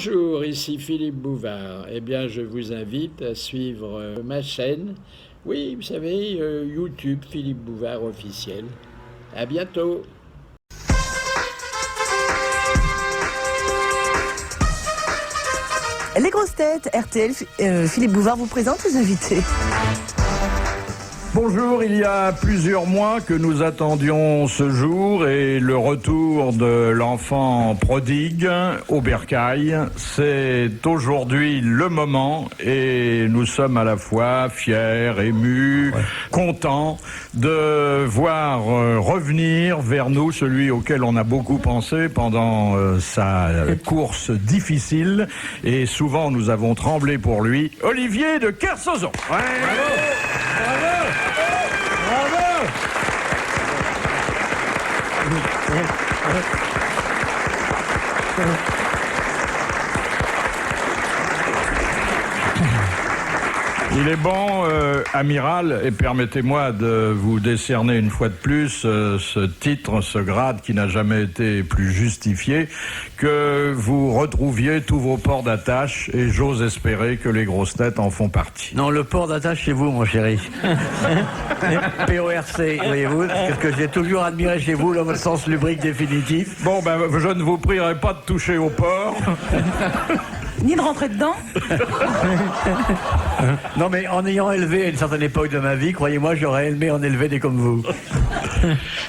Bonjour, ici Philippe Bouvard. Eh bien, je vous invite à suivre ma chaîne. Oui, vous savez, YouTube Philippe Bouvard officiel. À bientôt. Les grosses têtes, RTL, Philippe Bouvard vous présente aux invités. Bonjour, il y a plusieurs mois que nous attendions ce jour et le retour de l'enfant prodigue au bercail. C'est aujourd'hui le moment et nous sommes à la fois fiers, émus, contents de voir revenir vers nous celui auquel on a beaucoup pensé pendant sa course difficile et souvent nous avons tremblé pour lui, Olivier de Kersauzon. Ouais. Bravo. Bravo. Il est bon, amiral, et permettez-moi de vous décerner une fois de plus ce titre, ce grade qui n'a jamais été plus justifié, que vous retrouviez tous vos ports d'attache, et j'ose espérer que les grosses têtes en font partie. Non, le port d'attache, c'est vous, mon chéri. PORC, voyez-vous, ce que j'ai toujours admiré chez vous, dans votre sens lubrique définitif. Bon, ben, je ne vous prierai pas de toucher au port. Ni de rentrer dedans. Non, mais en ayant élevé à une certaine époque de ma vie, croyez-moi, j'aurais aimé en élever des comme vous.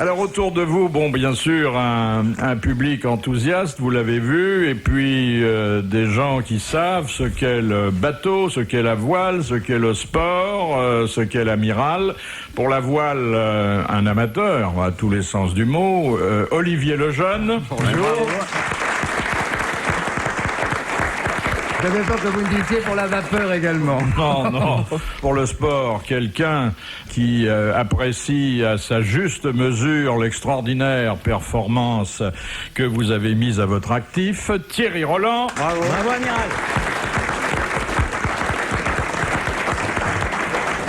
Alors autour de vous, bon, bien sûr, un public enthousiaste, vous l'avez vu, et puis des gens qui savent ce qu'est le bateau, ce qu'est la voile, ce qu'est le sport, ce qu'est l'amiral. Pour la voile, un amateur, à tous les sens du mot, Olivier Lejeune. Bonjour. J'avais peur que vous me disiez pour la vapeur également. Non, non. Pour le sport, quelqu'un qui apprécie à sa juste mesure l'extraordinaire performance que vous avez mise à votre actif, Thierry Roland. Bravo. Bravo, amiral.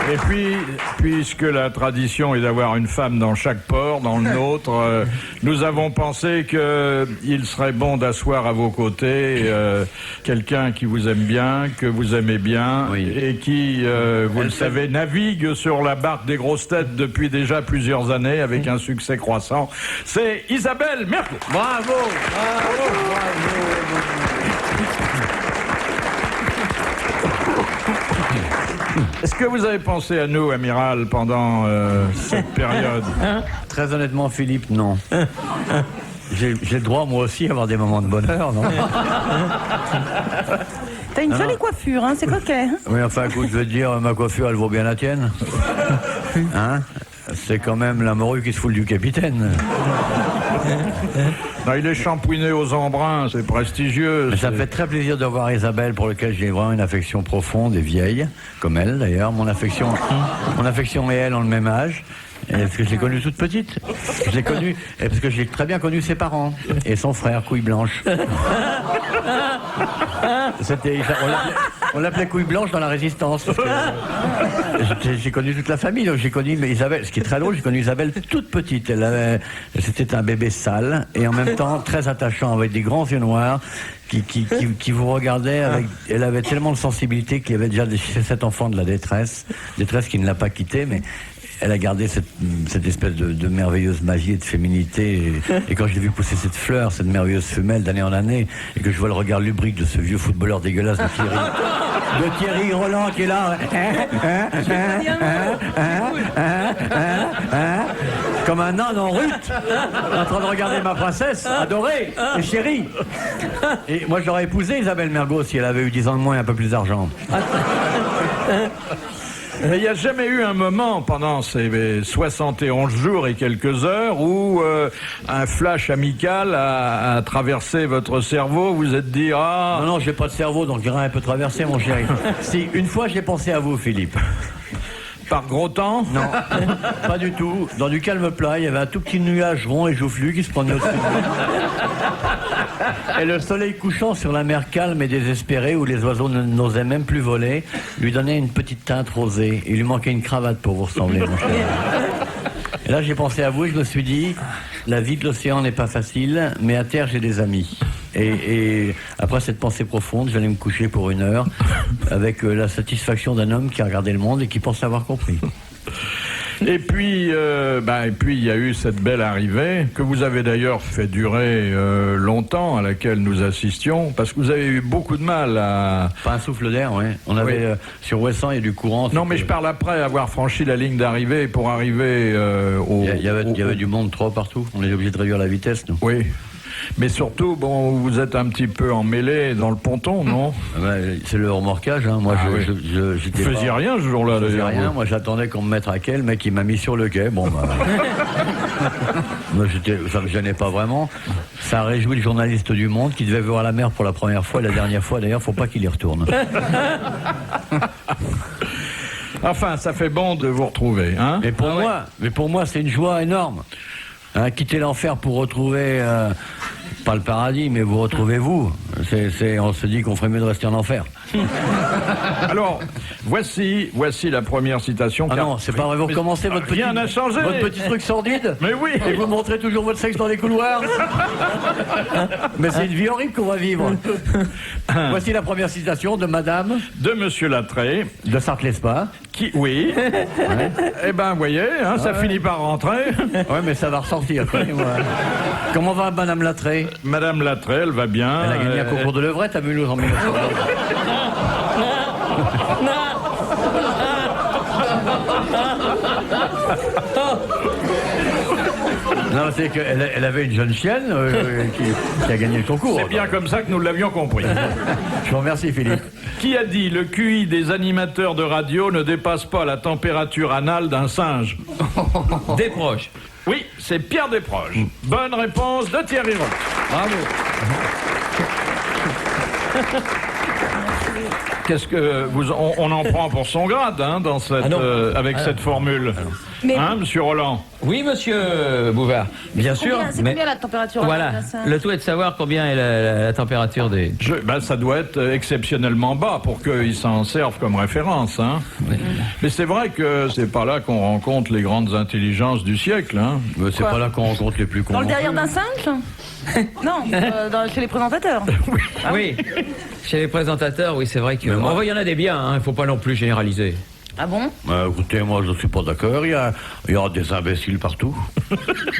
Et puis, puisque la tradition est d'avoir une femme dans chaque port, dans le nôtre, nous avons pensé qu'il serait bon d'asseoir à vos côtés quelqu'un qui vous aime bien, que vous aimez bien, oui. Et qui, vous le savez, navigue sur la barque des grosses têtes depuis déjà plusieurs années avec un succès croissant. C'est Isabelle Mergo. Bravo, bravo, bravo. Est-ce que vous avez pensé à nous, amiral, pendant cette période? Très honnêtement, Philippe, non. J'ai le droit, moi aussi, à avoir des moments de bonheur, non? T'as une jolie coiffure, hein, c'est coquet. Hein, oui, enfin, écoute, je veux te dire, ma coiffure, elle vaut bien la tienne. Hein? C'est quand même la morue qui se fout du capitaine. Non, il est shampouiné aux embruns, c'est prestigieux. Ça me fait très plaisir de voir Isabelle, pour laquelle j'ai vraiment une affection profonde et vieille, comme elle d'ailleurs. Mon affection et elle ont le même âge. Parce que je l'ai connue toute petite. Je l'ai connue parce que j'ai très bien connu ses parents et son frère, Couille Blanche. On l'appelait Couille Blanche dans la Résistance. J'ai connu toute la famille, donc j'ai connu Isabelle. Ce qui est très drôle, j'ai connu Isabelle toute petite. C'était un bébé sale et en même temps très attachant, avec des grands yeux noirs qui vous regardaient. Elle avait tellement de sensibilité qu'il y avait déjà chez cet enfant de la détresse qui ne l'a pas quittée, mais elle a gardé cette espèce de merveilleuse magie et de féminité. Et quand j'ai vu pousser cette fleur, cette merveilleuse femelle d'année en année, et que je vois le regard lubrique de ce vieux footballeur dégueulasse de Thierry Roland qui est là, comme un âne en rut, en train de regarder ma princesse adorée et chérie. Et moi, je l'aurais épousée, Isabelle Mergo, si elle avait eu 10 ans de moins et un peu plus d'argent. Mais il n'y a jamais eu un moment pendant ces 71 jours et quelques heures où un flash amical a traversé votre cerveau, vous êtes dit « Ah !» Non, j'ai pas de cerveau, donc rien peut traverser, mon chéri. Si, une fois, j'ai pensé à vous, Philippe. Par gros temps? Non, pas du tout. Dans du calme plat, il y avait un tout petit nuage rond et joufflu qui se prenait au-dessus de nous. Et le soleil couchant sur la mer calme et désespérée, où les oiseaux n'osaient même plus voler, lui donnait une petite teinte rosée. Il lui manquait une cravate pour vous ressembler, mon cher. Et là, j'ai pensé à vous et je me suis dit, la vie de l'océan n'est pas facile, mais à terre, j'ai des amis. Et après cette pensée profonde, j'allais me coucher pour 1 heure avec la satisfaction d'un homme qui a regardé le monde et qui pense l'avoir compris. Et puis, il y a eu cette belle arrivée que vous avez d'ailleurs fait durer longtemps, à laquelle nous assistions, parce que vous avez eu beaucoup de mal à... Pas un souffle d'air, oui. On avait sur Ouessant, il y a du courant. Non, mais je parle après avoir franchi la ligne d'arrivée pour arriver au... Il y avait du monde trop partout. On est obligé de réduire la vitesse, nous. Oui. Mais surtout, bon, vous êtes un petit peu emmêlé dans le ponton, non? C'est le remorquage, hein. Moi, j'étais vous faisiez rien ce jour-là, d'ailleurs. Je faisais d'ailleurs. rien. Moi, j'attendais qu'on me mette à quai. Le mec, il m'a mis sur le quai. Bon, bah... Moi, ça me gênait pas vraiment. Ça a réjoui le journaliste du Monde qui devait voir la mer pour la première fois. La dernière fois, d'ailleurs, faut pas qu'il y retourne. Enfin, ça fait bon de vous retrouver, hein? Mais pour moi, c'est une joie énorme. Hein, quitter l'enfer pour retrouver, pas le paradis, mais vous retrouvez vous. On se dit qu'on ferait mieux de rester en enfer. Alors, voici la première citation. Ah non, c'est pas vrai, vous recommencez votre rien n'a changé. Votre petit truc sordide. Mais oui. Et vous montrez toujours votre sexe dans les couloirs. Mais c'est une vie horrible qu'on va vivre. Voici la première citation de madame... De monsieur Lattré. De Sarthe-Lespa. Qui, oui. Ouais. Eh ben, vous voyez, hein, ça finit par rentrer. Ouais, mais ça va ressortir. Comment va madame Lattré? Madame Lattré, elle va bien. Elle a gagné un concours de levrette à Mulhouse en 1912. Non, c'est qu'elle avait une jeune chienne qui a gagné le concours. C'est bien comme ça que nous l'avions compris. Je vous remercie, Philippe. Qui a dit le QI des animateurs de radio ne dépasse pas la température anale d'un singe? Desproges. Oui, c'est Pierre Desproges. Bonne réponse de Thierry Roland. Bravo. Qu'est-ce que on en prend pour son grade, hein, dans cette, avec cette formule, hein, Monsieur Roland? Oui, monsieur Bouvard, bien sûr. C'est combien la température? Voilà, le tout est de savoir combien est la température des... Ça doit être exceptionnellement bas pour qu'ils s'en servent comme référence, hein. Oui. Mais c'est vrai que c'est pas là qu'on rencontre les grandes intelligences du siècle, hein. C'est pas là qu'on rencontre les plus cons. Dans le derrière d'un singe? Non, chez les présentateurs. Oui. Oui, chez les présentateurs, oui, c'est vrai que... il y en a des biens, hein, il ne faut pas non plus généraliser. Ah bon? Écoutez, moi je ne suis pas d'accord, il y a des imbéciles partout.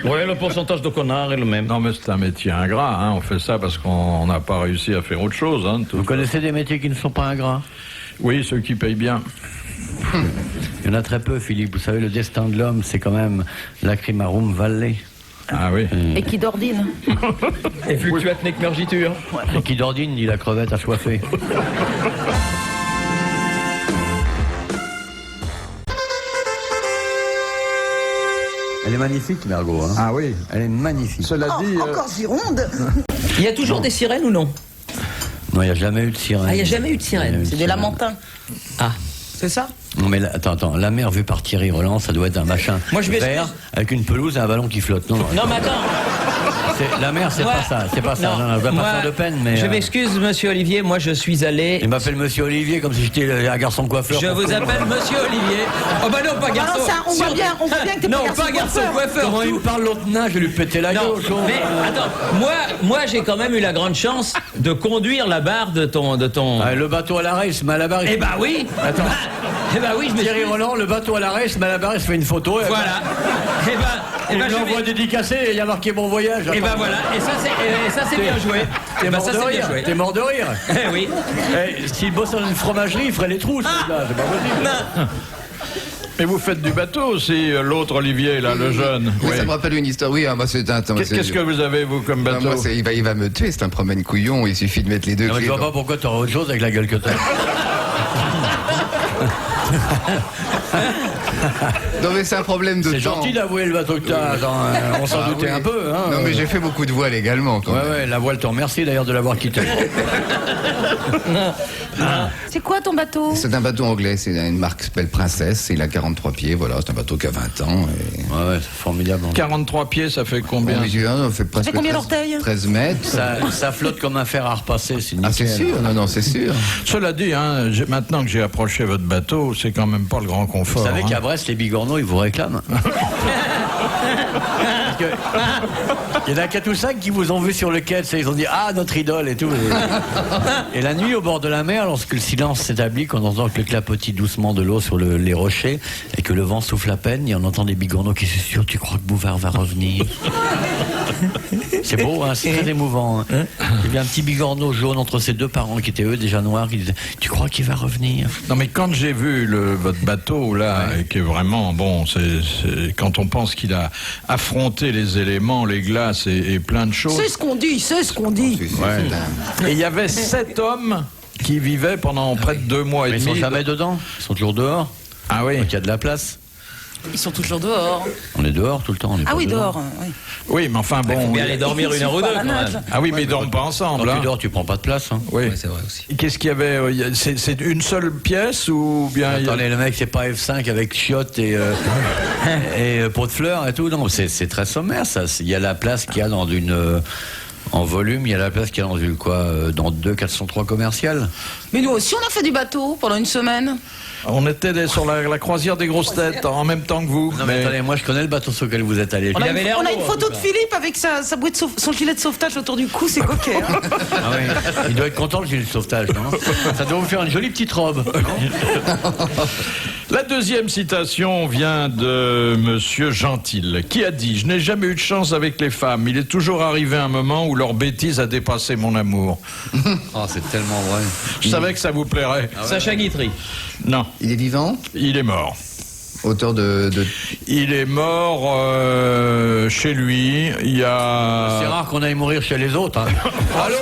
Oui, le pourcentage de connards est le même. Non mais c'est un métier ingrat, hein. On fait ça parce qu'on n'a pas réussi à faire autre chose, hein. Vous connaissez des métiers qui ne sont pas ingrats? Oui, ceux qui payent bien. Il y en a très peu, Philippe. Vous savez, le destin de l'homme, c'est quand même lacrimarum valle. Ah oui. Et qui d'ordine. Et fluctuate nec mergitur. Et qui d'ordine, dit la crevette assoiffée. Elle est magnifique, Margot. Hein. Ah oui. Elle est magnifique. Cela dit... Encore Gironde. Il y a toujours des sirènes ou non? Non, il n'y a jamais eu de sirène. Ah, il n'y a jamais eu de sirène. C'est des lamentins. Ah, c'est ça? Non mais là, attends, la mer vue par Thierry Roland, ça doit être un machin vert avec une pelouse et un ballon qui flotte. Non, mais attends. La mer, c'est pas ça. C'est pas ça. Non, je vais pas faire de peine, mais... Je m'excuse, monsieur Olivier, moi je suis allé... Il m'appelle monsieur Olivier comme si j'étais un garçon coiffeur. Je vous appelle monsieur Olivier. Oh bah non, pas garçon. Non, ça, on voit bien que t'es pas garçon coiffeur. Comment il me parle l'autre nain, je vais lui péter la gueule. Mais attends, moi j'ai quand même eu la grande chance de conduire la barre de ton... Ah, le bateau à l'arrêt, il se met à la barre. Eh bah oui. Attends. Eh ben oui, Thierry Roland, le bateau à l'arrêt, se met à la barre, il se fait une photo. Voilà. Et ben je l'envoie dédicacé et il y a marqué bon voyage. Et ben voilà. Et ça c'est bien joué. T'es mort de rire. T'es mort de rire. Eh oui. S'il bosse dans une fromagerie, il ferait les trous. C'est pas possible. Et vous faites du bateau aussi, l'autre Olivier, là, le jeune. Oui, ça me rappelle une histoire. Oui, moi c'est un. Qu'est-ce que vous avez, vous, comme bateau? Moi, il va me tuer, c'est un promène couillon, il suffit de mettre les deux clés. Je vois pas pourquoi t'aurais autre chose avec la gueule que t'as. Non mais c'est un problème de temps. C'est gentil d'avouer le bateau que t'as. On s'en doutait un peu. Hein. Non mais j'ai fait beaucoup de voile également. Ouais, la voile te remercie d'ailleurs de l'avoir quitté. C'est quoi ton bateau? C'est un bateau anglais, c'est une marque qui s'appelle Princesse, il a 43 pieds, voilà, c'est un bateau qui a 20 ans. Et... Ouais, c'est formidable. 43 pieds, ça fait combien? Ça fait presque combien d'orteils? 13 mètres. Ça flotte comme un fer à repasser, c'est nickel. Ah c'est sûr, non, c'est sûr. Cela dit, hein, maintenant que j'ai approché votre bateau, c'est quand même pas le grand confort. Vous savez qu'à Brest, les bigorneaux, ils vous réclament. parce que il y en a 4 ou 5 qui vous ont vu sur le quai, ils ont dit ah notre idole et tout. Et la nuit au bord de la mer, lorsque le silence s'établit, qu'on entend que le clapotis doucement de l'eau sur les rochers et que le vent souffle à peine, et on entend des bigorneaux qui susurrent. Tu crois que Bouvard va revenir? C'est beau, hein, c'est très émouvant. Hein. Il y avait un petit bigorneau jaune entre ses 2 parents qui étaient eux déjà noirs. Qui disaient tu crois qu'il va revenir? Non mais quand j'ai vu votre bateau là, et qui est vraiment bon, quand on pense qu'il a affronté les éléments, les glaces et plein de choses. C'est ce qu'on dit, c'est ce qu'on dit. Et il y avait 7 hommes qui vivaient pendant près de 2 mois et Mais demi. ils sont jamais dedans, ils sont toujours dehors. Ah oui. Donc il y a de la place. Ils sont toujours dehors. On est dehors tout le temps. On est Ah pas oui, dedans. dehors. Oui. Oui, mais enfin Il faut bon. bien aller dormir une heure ou deux quand même. Ah oui, mais ils dorment pas Quand ensemble. tu Hein. dors, tu prends pas de place. Hein. Oui. Ouais, c'est vrai aussi. Qu'est-ce qu'il y avait c'est une seule pièce ou bien il y a- Attendez, le mec, c'est pas F5 avec chiottes et pot de fleurs et tout. Non, c'est très sommaire, ça. Il y a la place qu'il y a dans une. En volume, il y a la place qu'il y a dans une dans 2 403 commerciales. Mais nous aussi, on a fait du bateau pendant une semaine. On était sur la croisière des grosses têtes en même temps que vous. Non mais attendez, moi je connais le bateau sur lequel vous êtes allé. On a, avait l'air on a lourd, une en photo tout de cas. Philippe avec son gilet de sauvetage autour du cou, c'est coquet. Hein. Ah oui. Il doit être content le gilet de sauvetage, non? Ça doit vous faire une jolie petite robe. La deuxième citation vient de Monsieur Gentil, qui a dit « Je n'ai jamais eu de chance avec les femmes. Il est toujours arrivé un moment où leur bêtise a dépassé mon amour. Oh, c'est tellement vrai. » Je savais que ça vous plairait. Sacha Guitry. Non, Il est vivant? il est mort. Auteur de... Il est mort chez lui. Il y a... C'est rare qu'on aille mourir chez les autres. Hein. Allô,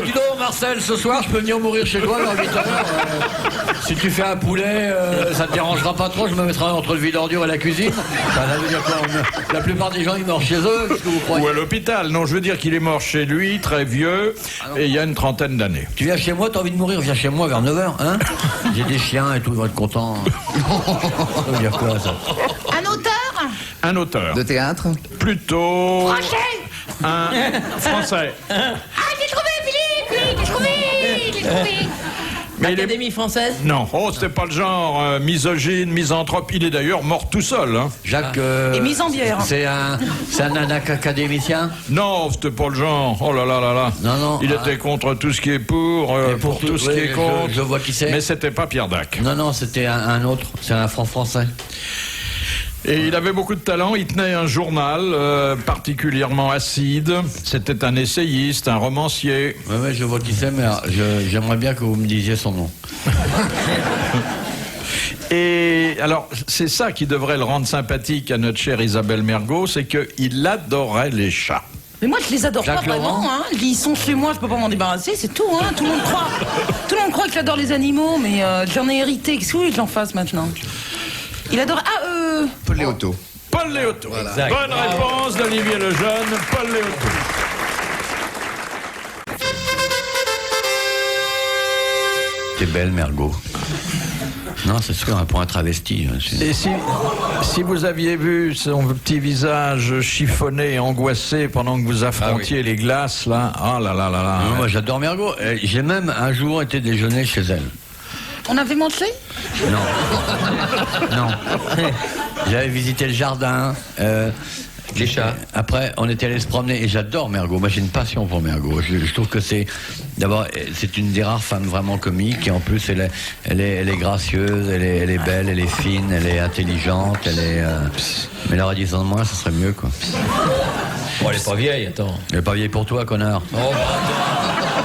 dis donc Marcel, ce soir je peux venir mourir chez toi vers 8h. Si tu fais un poulet, ça te dérangera pas trop, je me mettrai entre le vide-ordure et la cuisine. Ça veut dire quoi? La plupart des gens ils meurent chez eux, qu'est-ce que vous croyez? Ou à l'hôpital. Non, je veux dire qu'il est mort chez lui, très vieux, et il y a une trentaine d'années. Tu viens chez moi, t'as envie de mourir, viens chez moi vers 9h, hein? J'ai des chiens et tout, ils vont être contents. Ça veut dire quoi ça? Un auteur? Un auteur. De théâtre? Plutôt... Français? Un Français. Ah, j'ai trouvé, Philippe! J'ai trouvé! Mais il est... Académie française. Non, oh, c'était pas le genre misogyne, misanthrope. Il est d'ailleurs mort tout seul. Hein. Jacques. Et mise en bière. C'est un académicien? Non, c'était pas le genre. Oh là là là là. Non, non. Il était contre tout ce qui est pour Et tout ce qui est contre. Je vois qui c'est. Mais c'était pas Pierre Dac. Non, non, c'était un autre. C'est un français. Et il avait beaucoup de talent. Il tenait un journal particulièrement acide. C'était un essayiste, un romancier. Ouais, je vois qui c'est, mais j'aimerais bien que vous me disiez son nom. Et alors, c'est ça qui devrait le rendre sympathique à notre chère Isabelle Mergo, c'est qu'il adorait les chats. Mais moi, je les adore Jacques pas Laurent. vraiment. Hein. Ils sont chez moi, je peux pas m'en débarrasser, c'est tout. Hein. Tout le monde croit que j'adore les animaux, mais j'en ai hérité. Qu'est-ce que vous voulez que j'en fasse maintenant? Il adore. Paul Léoto. Paul Léoto. Exact. Bonne réponse d'Olivier Lejeune, Paul Léoto. T'es belle, Mergo. Non, c'est sûr, pour un travesti. Et si vous aviez vu son petit visage chiffonné et angoissé pendant que vous affrontiez les glaces, là, oh là là là là. Non, moi, j'adore Mergo. J'ai même un jour été déjeuner chez elle. On avait mangé? Non. Non. J'avais visité le jardin. Les chats. Après, on était allé se promener et j'adore Mergo. Moi, j'ai une passion pour Mergo. Je trouve que d'abord, c'est une des rares femmes vraiment comiques et en plus, elle est gracieuse, elle est belle, elle est fine, elle est intelligente, mais la redisant de moi, ça serait mieux, quoi. Bon, elle est pas vieille, attends. Elle est pas vieille pour toi, connard. Oh, bah,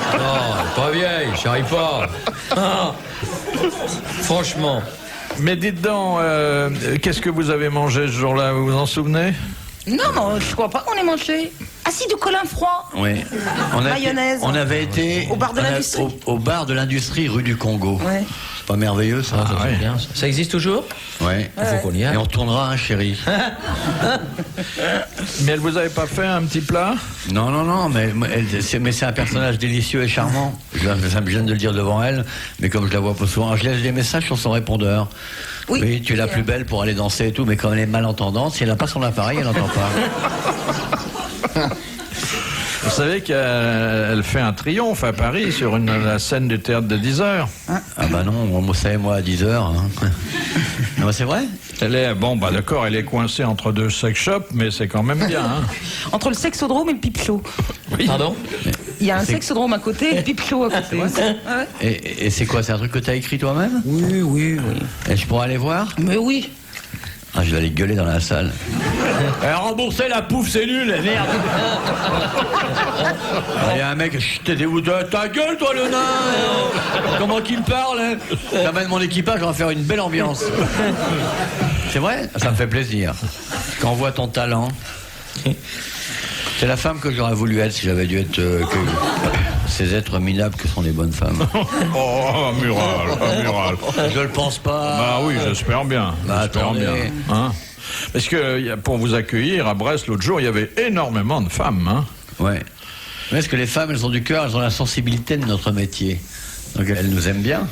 attends. Non, elle est pas vieille, j'y arrive pas. Ah. Franchement. Mais dites donc, qu'est-ce que vous avez mangé ce jour-là, vous vous en souvenez? Non, je crois pas qu'on ait mangé. Ah si, du colin froid. Oui. Mayonnaise. On avait été Au bar de l'industrie. Au bar de l'industrie rue du Congo. Ouais. C'est pas merveilleux, ça? Ça, c'est bien, ça. Ça existe toujours? Ouais. Il faut qu'on y aille. Et on retournera, hein, chérie. Mais elle vous avait pas fait un petit plat? Non, mais c'est un personnage délicieux et charmant. Ça me gêne de le dire devant elle, mais comme je la vois pas souvent, je laisse des messages sur son répondeur. Oui, tu es la plus belle pour aller danser et tout, mais quand elle est malentendante, si elle n'a pas son appareil, elle n'entend pas. Vous savez qu'elle fait un triomphe à Paris sur la scène du théâtre de 10 heures. Ah bah non, on savait moi à 10h. Hein. Non, c'est vrai? Elle est, bon, bah d'accord, elle est coincée entre deux sex shops, mais c'est quand même bien. Hein. Entre le sexodrome et le pipe show. Pardon? Il y a un sexodrome à côté et le pipe show à côté. Ouais. Et c'est quoi? C'est un truc que t'as écrit toi-même? Oui. Et je pourrais aller voir? Mais oui. Ah, je vais aller gueuler dans la salle. Rembourser la pouffe, c'est nul, merde. Il y a un mec, t'es où ta gueule, toi, le nain? Comment qu'il parle, hein? J'amène mon équipage, on va faire une belle ambiance. C'est vrai? Ça me fait plaisir. Quand on voit ton talent. C'est la femme que j'aurais voulu être si j'avais dû être que ces êtres minables que sont les bonnes femmes. Oh, amiral. Je le pense pas. Bah oui, j'espère bien. Bah, j'espère attendez. bien. Hein, parce que pour vous accueillir à Brest l'autre jour, il y avait énormément de femmes. Hein. Ouais. Parce que les femmes, elles ont du cœur, elles ont la sensibilité de notre métier. Donc elles nous aiment bien.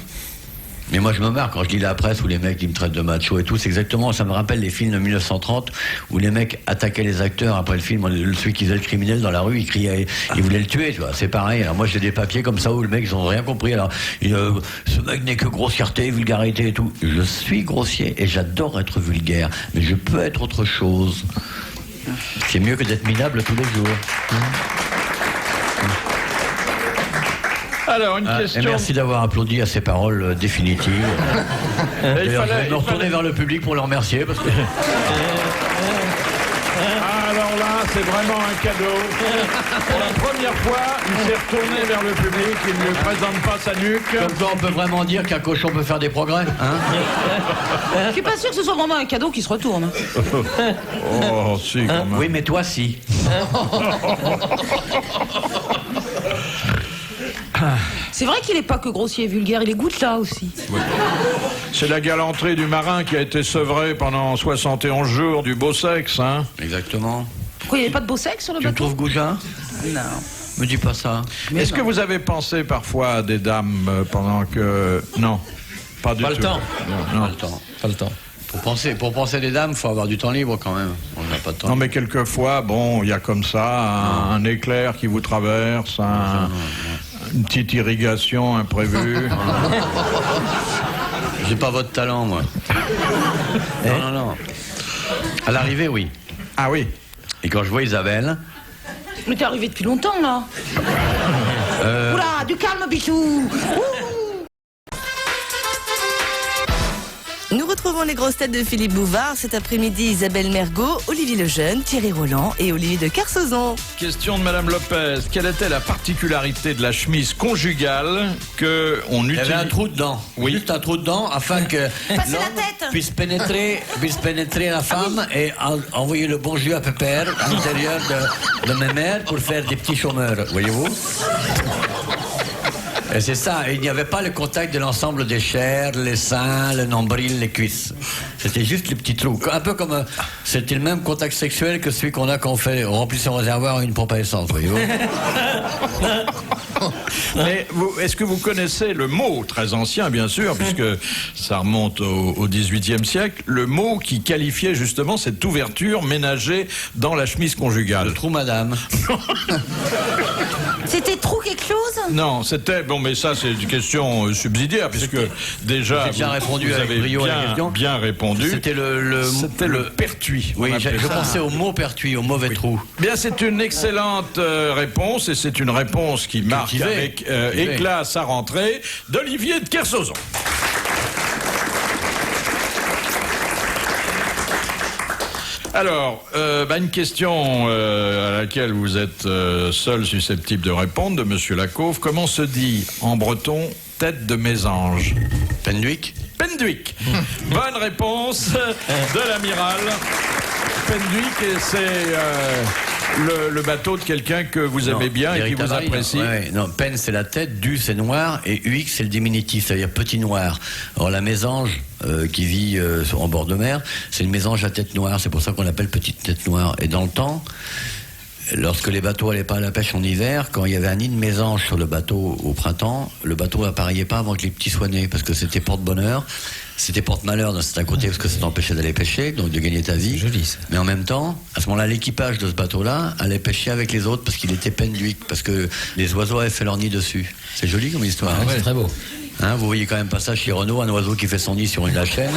Mais moi je me marre quand je lis la presse où les mecs ils me traitent de macho et tout. C'est exactement, ça me rappelle les films de 1930 où les mecs attaquaient les acteurs après le film. Celui qui faisait le criminel dans la rue, il criait, il voulait le tuer, tu vois. C'est pareil. Alors moi j'ai des papiers comme ça où le mec ils ont rien compris. Alors ce mec n'est que grossièreté, vulgarité et tout. Je suis grossier et j'adore être vulgaire, mais je peux être autre chose. C'est mieux que d'être minable tous les jours. Alors, une question. Et merci d'avoir applaudi à ces paroles définitives. D'ailleurs, je vais me retourner vers le public pour le remercier parce que. Alors là, c'est vraiment un cadeau. Pour la première fois, il s'est retourné vers le public, il ne lui présente pas sa nuque. Comme ça, on peut vraiment dire qu'un cochon peut faire des progrès, hein? Je suis pas sûr que ce soit vraiment un cadeau qui se retourne. Oh, si, quand même. Oui, mais toi, si. C'est vrai qu'il est pas que grossier et vulgaire, il est goûte-là aussi. C'est la galanterie du marin qui a été sevré pendant 71 jours du beau sexe, hein. Exactement. Pourquoi il n'y avait pas de beau sexe sur le Tu me bateau? trouves goujat? Non. Me dis pas ça. Est-ce que vous avez pensé parfois à des dames pendant que... Non, pas du tout. Pas le temps. Non. Pas le temps. Pas le temps. Pour penser des dames, il faut avoir du temps libre quand même. On n'a pas de temps. Non, mais quelquefois, bon, il y a comme ça un éclair qui vous traverse, une petite irrigation imprévue. J'ai pas votre talent, moi. Non. À l'arrivée, oui. Ah oui. Et quand je vois Isabelle... Mais t'es arrivé depuis longtemps, là. Oula, du calme, bichou. Nous retrouvons les grosses têtes de Philippe Bouvard cet après-midi. Isabelle Mergot, Olivier Lejeune, Thierry Roland et Olivier de Kersauzon. Question de Madame Lopez. Quelle était la particularité de la chemise conjugale que on Il y utilise? avait un trou dedans. Oui. Juste un trou dedans afin que Passez l'homme la tête. puisse pénétrer la femme et envoyer le bon jus à pépère à l'intérieur de mes mères pour faire des petits chômeurs, voyez-vous. Et c'est ça, il n'y avait pas le contact de l'ensemble des chairs, les seins, le nombril, les cuisses. C'était juste les petits trous. Un peu comme c'était le même contact sexuel que celui qu'on a quand on remplit son réservoir à une pompe à essence, voyez-vous. Mais est-ce que vous connaissez le mot, très ancien bien sûr, puisque ça remonte au XVIIIe siècle, le mot qui qualifiait justement cette ouverture ménagée dans la chemise conjugale? Le trou madame. C'était trop quelque chose? Non, c'était... Bon, mais ça, c'est une question subsidiaire, puisque déjà, J'ai déjà répondu avec avez brio à la question. bien répondu. C'était le pertuis. Oui, on appelait je ça. pensais au mot pertuis, au mauvais trou. Bien, c'est une excellente réponse, et c'est une réponse qui marque Cultivée. avec éclat sa rentrée d'Olivier de Kersauzon. Alors, une question à laquelle vous êtes seul susceptible de répondre, de Monsieur Lacauve. Comment se dit en breton tête de mésange? Penduic. Penduic. Bonne réponse de l'amiral. Penduic, et c'est le bateau de quelqu'un que vous aimez bien et qui vous apprécie. Ouais, non, pen c'est la tête, du c'est noir, et uix c'est le diminutif, c'est-à-dire petit noir. Alors la mésange qui vit en bord de mer, c'est une mésange à tête noire, c'est pour ça qu'on l'appelle petite tête noire. Et dans le temps, lorsque les bateaux allaient pas à la pêche en hiver, quand il y avait un nid de mésange sur le bateau au printemps, le bateau n'appareillait pas avant que les petits soient nés, parce que c'était porte-bonheur. C'était porte-malheur d'un certain côté, parce que ça t'empêchait d'aller pêcher, donc de gagner ta vie. Joli, ça. Mais en même temps, à ce moment-là, l'équipage de ce bateau-là allait pêcher avec les autres parce qu'il était penduic, parce que les oiseaux avaient fait leur nid dessus. C'est joli comme histoire. Ah, hein. c'est très beau. Hein, vous voyez quand même pas ça chez Renault, un oiseau qui fait son nid sur la chaîne.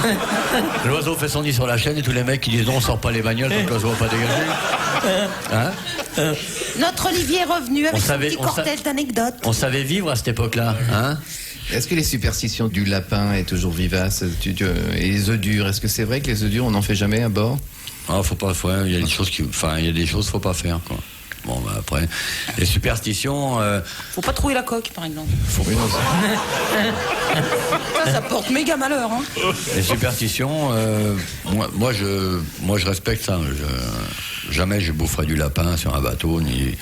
L'oiseau fait son nid sur la chaîne et tous les mecs qui disent non, on sort pas les bagnoles tant que l'oiseau va pas dégager. Hein? Notre Olivier est revenu avec son petit cortège d'anecdotes. On savait vivre à cette époque-là. Hein? Est-ce que les superstitions du lapin est toujours vivace et les œufs durs, est-ce que c'est vrai que les œufs durs, on n'en fait jamais à bord? Ah, faut pas, il y a des choses faut pas faire, quoi. Bon, bah, après, les superstitions. Faut pas trouver la coque, par exemple. Oui, non, Ça porte méga malheur. Hein. Les superstitions, moi, je respecte ça. Jamais je boufferai du lapin sur un bateau, ni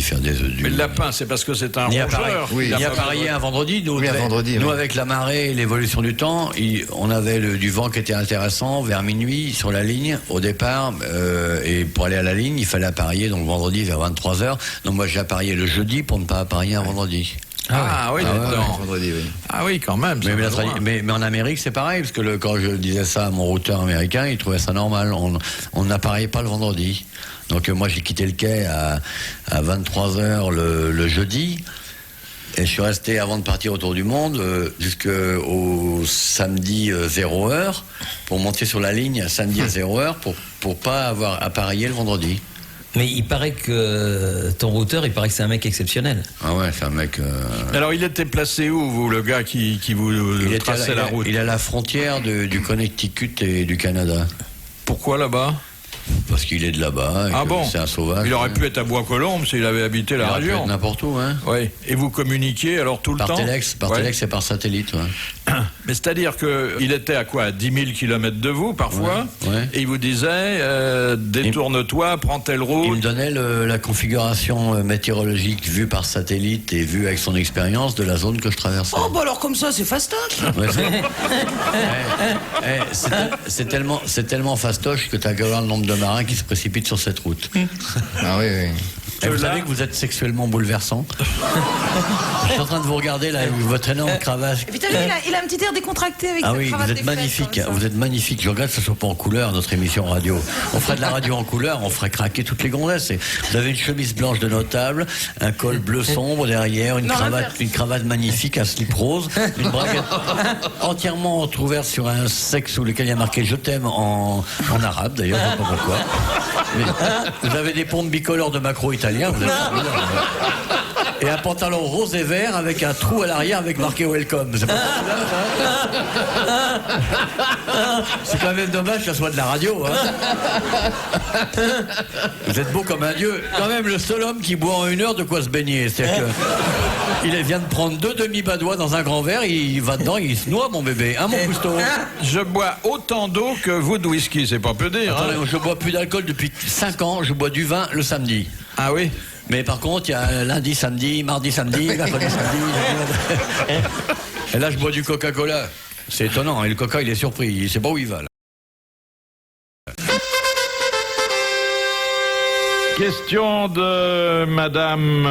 faire des œufs durs. Mais le lapin, c'est parce que c'est un rongeur. Ni appareiller un vendredi. Nous, avec la marée et l'évolution du temps, on avait du vent qui était intéressant vers minuit sur la ligne au départ. Et pour aller à la ligne, il fallait appareiller donc vendredi vers 23h. Donc moi, j'ai appareillé le jeudi pour ne pas appareiller un vendredi. Ah oui, vendredi, oui. Ah oui, quand même. Mais en Amérique, c'est pareil, parce que quand je disais ça à mon routeur américain, il trouvait ça normal. On n'appareillait pas le vendredi. Donc moi, j'ai quitté le quai à 23h le jeudi. Et je suis resté, avant de partir autour du monde, jusqu'au samedi 0h, pour monter sur la ligne samedi à 0h, pour pas avoir appareillé le vendredi. Mais il paraît que ton routeur, il paraît que c'est un mec exceptionnel. Ah ouais, c'est un mec... Alors, il était placé où, vous, le gars qui vous traçait la route? Il est à la frontière du Connecticut et du Canada. Pourquoi là-bas? Parce qu'il est de là-bas. Ah bon? C'est un sauvage. Il aurait pu être à Bois-Colombes s'il avait habité la région. Il aurait pu être n'importe où, hein. Oui. Et vous communiquiez alors tout le temps? Par téléx et par satellite, ouais. Mais c'est-à-dire qu'il était à quoi? 10 000 km de vous, parfois? Ouais. Et il vous disait, détourne-toi, prends telle route. Il me donnait la configuration météorologique vue par satellite et vue avec son expérience de la zone que je traversais. Oh, bah alors comme ça, c'est fastoche. Ouais, c'est tellement fastoche que tu as qu'à voir le nombre de marins qui se précipitent sur cette route. Ah oui, oui. Et vous savez que vous êtes sexuellement bouleversant. Je suis en train de vous regarder là avec votre énorme cravache. Et puis t'as vu, il a un petit air décontracté avec Ah sa oui, cravate vous êtes des fesses, magnifique, comme ça. vous êtes magnifique. Je regrette que ce soit pas en couleur notre émission radio. On ferait de la radio en couleur, on ferait craquer toutes les gonzesses. Vous avez une chemise blanche de notable, un col bleu sombre derrière, une cravate magnifique, un slip rose, une braguette entièrement entrouverte sur un sexe sous lequel il y a marqué "Je t'aime" en arabe d'ailleurs, je sais pas pourquoi. Mais, vous avez des pompes bicolores de macro italien, vous êtes formidable. Et un pantalon rose et vert avec un trou à l'arrière avec marqué "Welcome". C'est pas ça. C'est quand même dommage que ça soit de la radio. Hein. Vous êtes beau comme un dieu. Quand même le seul homme qui boit en 1 heure de quoi se baigner. C'est-à-dire que il vient de prendre 2 demi-badois dans un grand verre, il va dedans, il se noie, mon bébé. Hein, mon cousteau? Je bois autant d'eau que vous de whisky, c'est pas peu dire. Attendez, je bois plus d'alcool depuis 5 ans, je bois du vin le samedi. Ah oui? Mais par contre, il y a lundi, samedi, mardi, samedi, mercredi, samedi. Et là, je bois du Coca-Cola. C'est étonnant. Et le Coca, il est surpris. Il sait pas où il va, là. Question de Madame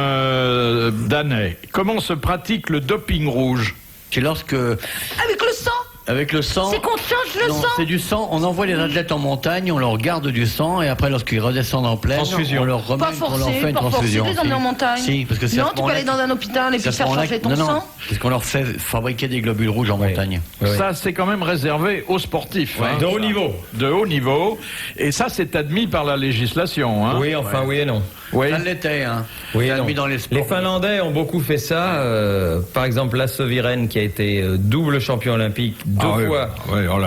Danet. Comment se pratique le doping rouge? C'est lorsque... Avec le sang. Avec le sang. C'est qu'on change le sang. C'est du sang. On envoie les athlètes en montagne, on leur garde du sang et après, lorsqu'ils redescendent en plaine, on leur remet, on leur fait une transfusion. Pas forcé, les emmener en montagne. Si, parce que c'est non, tu peux aller dans un hôpital et puis faire changer ton sang. Parce qu'on leur fait fabriquer des globules rouges en montagne. Ça, c'est quand même réservé aux sportifs. Ouais. Hein. De haut niveau. De haut niveau. Et ça, c'est admis par la législation. Hein. Oui, enfin, oui et non. Oui. Ça l'était, hein. Oui, Ça non. mis dans les sports. Les Finlandais ont beaucoup fait ça. Par exemple, Lasse Viren, qui a été double champion olympique 2 fois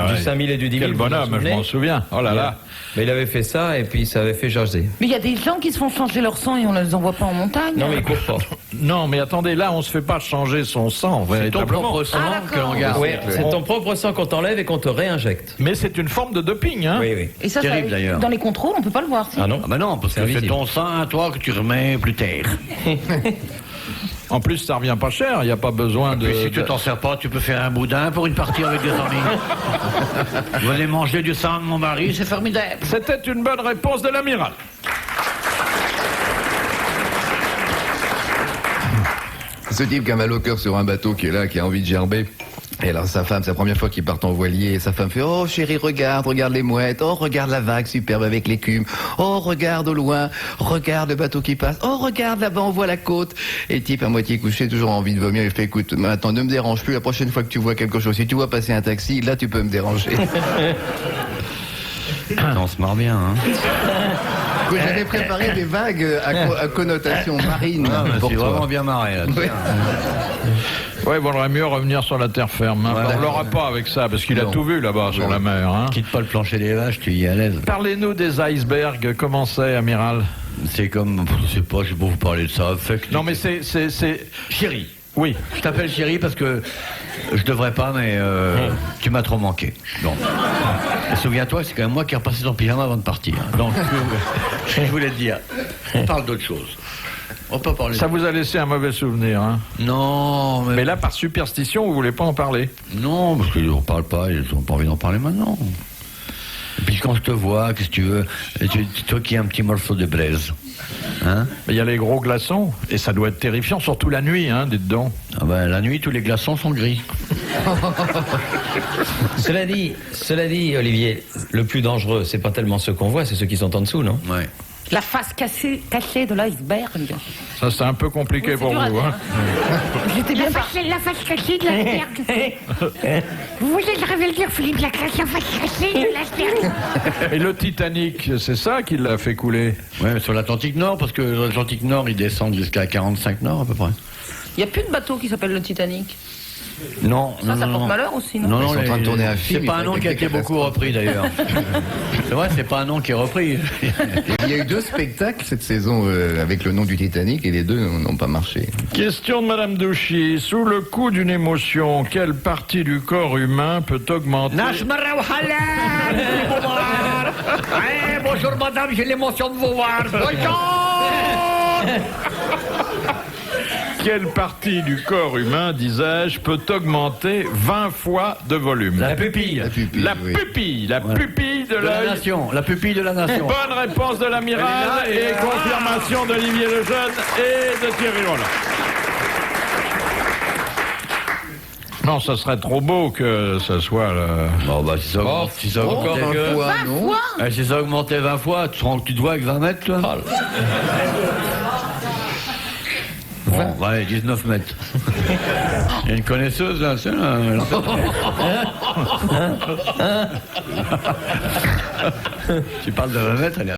du 5000 et du 10 000. Quel bonhomme, je m'en souviens. Oh là là. Mais il avait fait ça et puis ça avait fait jaser. Mais il y a des gens qui se font changer leur sang et on ne les envoie pas en montagne. Non, mais il court pas. Non, mais attendez, là, on se fait pas changer son sang, C'est ton véritablement. propre sang que l'on garde. Oui, c'est ton propre sang qu'on t'enlève et qu'on te réinjecte. Mais c'est une forme de doping, hein. Oui, oui. Et ça, Terrible, d'ailleurs. dans les contrôles, on peut pas le voir. Si. Ah non? Ah bah non, parce que c'est invisible. ton sang à toi que tu remets plus tard. En plus, ça revient pas cher, il n'y a pas besoin de... Et si tu t'en sers pas, tu peux faire un boudin pour une partie avec des amis. Vous allez manger du sang de mon mari, c'est formidable. C'était une bonne réponse de l'amiral. Ce type qui a mal au cœur sur un bateau qui est là, qui a envie de gerber, Et alors sa femme, c'est la première fois qu'ils partent en voilier, et sa femme fait « Oh chérie, regarde les mouettes, oh regarde la vague superbe avec l'écume, oh regarde au loin, regarde le bateau qui passe, oh regarde là-bas, on voit la côte. » Et le type à moitié couché, toujours envie de vomir, il fait « Écoute, maintenant ne me dérange plus, la prochaine fois que tu vois quelque chose, si tu vois passer un taxi, là tu peux me déranger. » On se marre bien, hein. J'avais préparé des vagues à connotation marine. C'est vraiment bien marré, là. Oui. Ouais, il vaudrait mieux revenir sur la terre ferme. Hein. Ouais, on l'aura pas avec ça, parce qu'il a tout vu là-bas sur la mer. Hein. Quitte pas le plancher des vaches, tu y es à l'aise. Parlez-nous des icebergs, comment c'est, amiral? C'est comme, je sais pas vous parler de ça. Non, mais c'est... Chéri. Oui. Je t'appelle Chéri parce que je devrais pas, mais tu m'as trop manqué. Donc, souviens-toi, c'est quand même moi qui ai repassé ton pyjama avant de partir. Donc, je voulais te dire, on parle d'autre chose. On peut parler. Ça vous a laissé un mauvais souvenir, hein? Non, mais là, par superstition, vous voulez pas en parler? Non, parce qu'on parle pas, ils n'ont pas envie d'en parler maintenant. Et puis quand je te vois, qu'est-ce que tu veux? Toi qui as un petit morceau de braise. Hein? Il y a les gros glaçons, et ça doit être terrifiant, surtout la nuit, hein, dites donc. Ah ben, la nuit, tous les glaçons sont gris. Cela dit, Olivier, le plus dangereux, c'est pas tellement ceux qu'on voit, c'est ceux qui sont en dessous, non? Ouais. La face cachée de l'iceberg. Ça, c'est un peu compliqué pour vous, hein. J'étais bien La face cachée de l'iceberg. Vous voulez que je révèle dire, Philippe, la face cachée de l'iceberg. Et le Titanic, c'est ça qui l'a fait couler? Ouais, mais sur l'Atlantique Nord, parce que l'Atlantique Nord, ils descendent jusqu'à 45 nord, à peu près. Il n'y a plus de bateau qui s'appelle le Titanic. Non, ça non, porte malheur aussi, non? Non, ils sont en train de tourner un film. C'est pas un nom qui a été beaucoup repris d'ailleurs. C'est vrai, c'est pas un nom qui est repris. Il y a eu 2 spectacles cette saison avec le nom du Titanic et les 2 n'ont pas marché. Question de Madame Douchy. Sous le coup d'une émotion, quelle partie du corps humain peut augmenter... Bonjour madame, j'ai l'émotion de vous voir. Bonjour. Quelle partie du corps humain, disais-je, peut augmenter 20 fois de volume? La pupille. La pupille, La oui. pupille, la pupille de De la l'œil. nation, la pupille de la nation. Bonne réponse de l'amiral Elle est là, et confirmation d'Olivier Lejeune et de Thierry Roland. Non, ça serait trop beau que ça soit le... Bon, bah, si ça augmentait, 20 fois, non? Si ça augmentait 20 fois, tu te vois avec 20 mètres, toi? Bon, bah, allez, 19 mètres. Il y a une connaisseuse, là, c'est là. Tu parles de 20 mètres, elle est...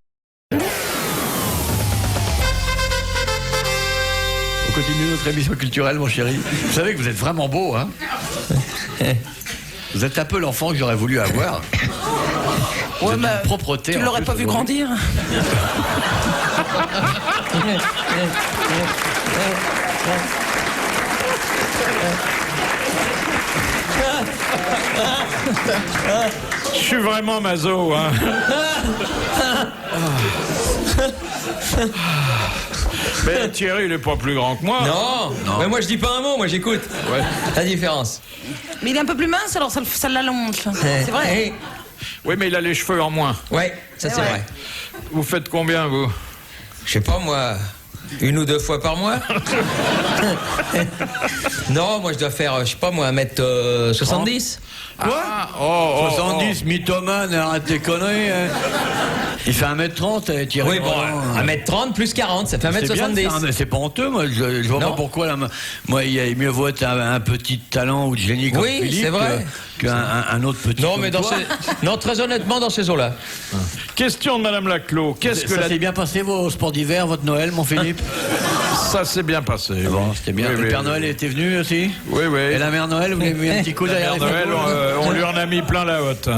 On continue notre émission culturelle, mon chéri. Vous savez que vous êtes vraiment beau, hein? Vous êtes un peu l'enfant que j'aurais voulu avoir. Vous êtes d'une propreté. Tu l'aurais pas vu grandir? Je suis vraiment maso, hein. Mais Thierry, il est pas plus grand que moi. Non. Mais moi je dis pas un mot, moi j'écoute. Ouais. La différence. Mais il est un peu plus mince, alors ça l'allonge. C'est vrai. Oui, mais il a les cheveux en moins. Ouais, ça c'est vrai. Vous faites combien, vous? Je sais pas moi, 1 ou 2 fois par mois. Non, moi je dois faire, je sais pas moi, 1m70. Quoi? 70, mythomane, arrête tes conneries. Hein. Il fait 1m30, Thierry. Oui, bon, 1m30 plus 40, ça fait 1m70. C'est pas honteux, moi, je vois pas pourquoi. Là, moi, il mieux vaut être un petit talent ou de génie comme Philippe c'est vrai. qu'un autre petit. Non, mais non, très honnêtement, dans ces eaux-là. Question de Madame Laclos. Qu'est-ce que ça s'est bien passé vos sports d'hiver, votre Noël, mon Philippe? Ça s'est bien passé. Bon, c'était bien. Oui, Le oui, Père oui. Noël était venu aussi? Oui, oui. Et la Mère Noël, vous lui avez mis un petit coup derrière Père Noël, on lui en a mis plein la hotte.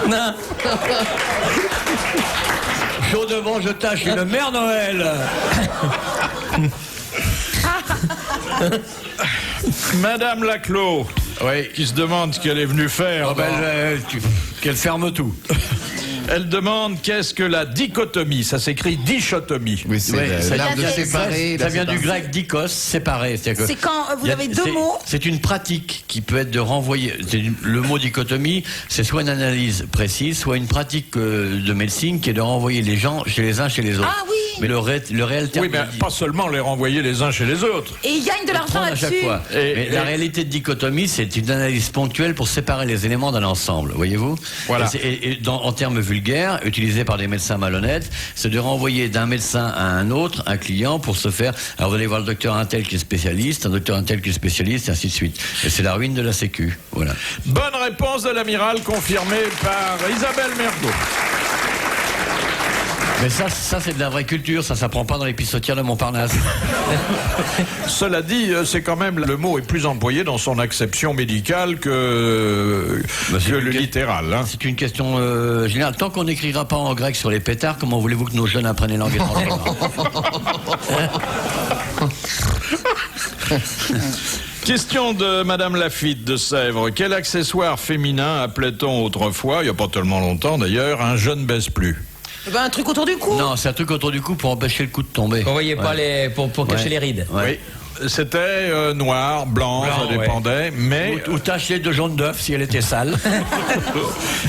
Non. Chaud devant, je tâche le Mère Noël. Madame Laclos, qui se demande ce qu'elle est venue faire. Qu'elle ferme tout. Elle demande qu'est-ce que la dichotomie. Ça s'écrit dichotomie. Oui, c'est l'art de séparer. Ça vient du grec dikos, séparer. C'est quand vous avez 2 mots. C'est une pratique qui peut être de renvoyer. Le mot dichotomie, c'est soit une analyse précise, soit une pratique de médecine qui est de renvoyer les gens chez les uns chez les autres. Ah oui. Mais le réel terme. Oui, mais pas seulement les renvoyer les uns chez les autres. Et ils gagnent de l'argent à chaque là-dessus. fois. Mais la réalité de dichotomie, c'est une analyse ponctuelle pour séparer les éléments d'un ensemble, voyez-vous. Voilà. En termes vulgaires, utilisés par des médecins malhonnêtes, c'est de renvoyer d'un médecin à un autre, un client, pour se faire. Alors vous allez voir le docteur un tel qui est spécialiste, un docteur un tel qui est spécialiste, et ainsi de suite. Et c'est la ruine de la Sécu. Voilà. Bonne réponse de l'amiral, confirmée par Isabelle Mergo. Mais ça c'est de la vraie culture, ça s'apprend pas dans les pissotières de Montparnasse. Cela dit, c'est quand même, le mot est plus employé dans son acception médicale que le littéral. Hein. C'est une question générale. Tant qu'on n'écrira pas en grec sur les pétards, comment voulez-vous que nos jeunes apprennent les langues étrangères? Question de Madame Lafitte de Sèvres. Quel accessoire féminin appelait-on autrefois, il n'y a pas tellement longtemps d'ailleurs, un je ne baisse plus? Un truc autour du cou. Non, c'est un truc autour du cou pour empêcher le cou de tomber. Vous voyez pas pour cacher les rides. Oui. C'était noir, blanc, ça dépendait, mais... Ou taché de jaune d'œuf si elle était sale.